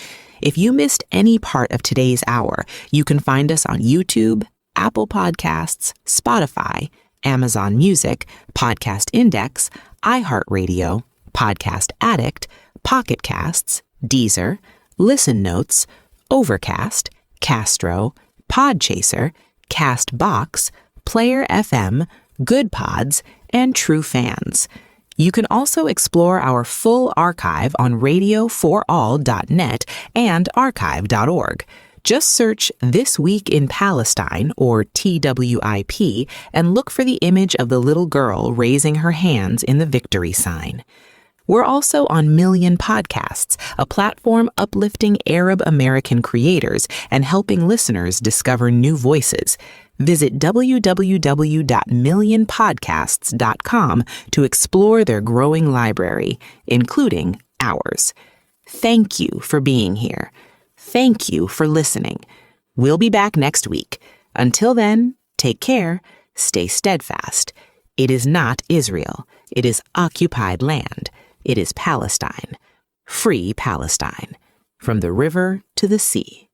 If you missed any part of today's hour, you can find us on YouTube, Apple Podcasts, Spotify, Amazon Music, Podcast Index, iHeartRadio, Podcast Addict, Pocket Casts, Deezer, Listen Notes, Overcast, Castro, Podchaser, Castbox, Player FM, Good Pods, and True Fans. You can also explore our full archive on radioforall.net and archive.org. Just search This Week in Palestine, or TWIP, and look for the image of the little girl raising her hands in the victory sign. We're also on Million Podcasts, a platform uplifting Arab American creators and helping listeners discover new voices. Visit www.millionpodcasts.com to explore their growing library, including ours. Thank you for being here. Thank you for listening. We'll be back next week. Until then, take care, stay steadfast. It is not Israel. It is occupied land. It is Palestine. Free Palestine. From the river to the sea.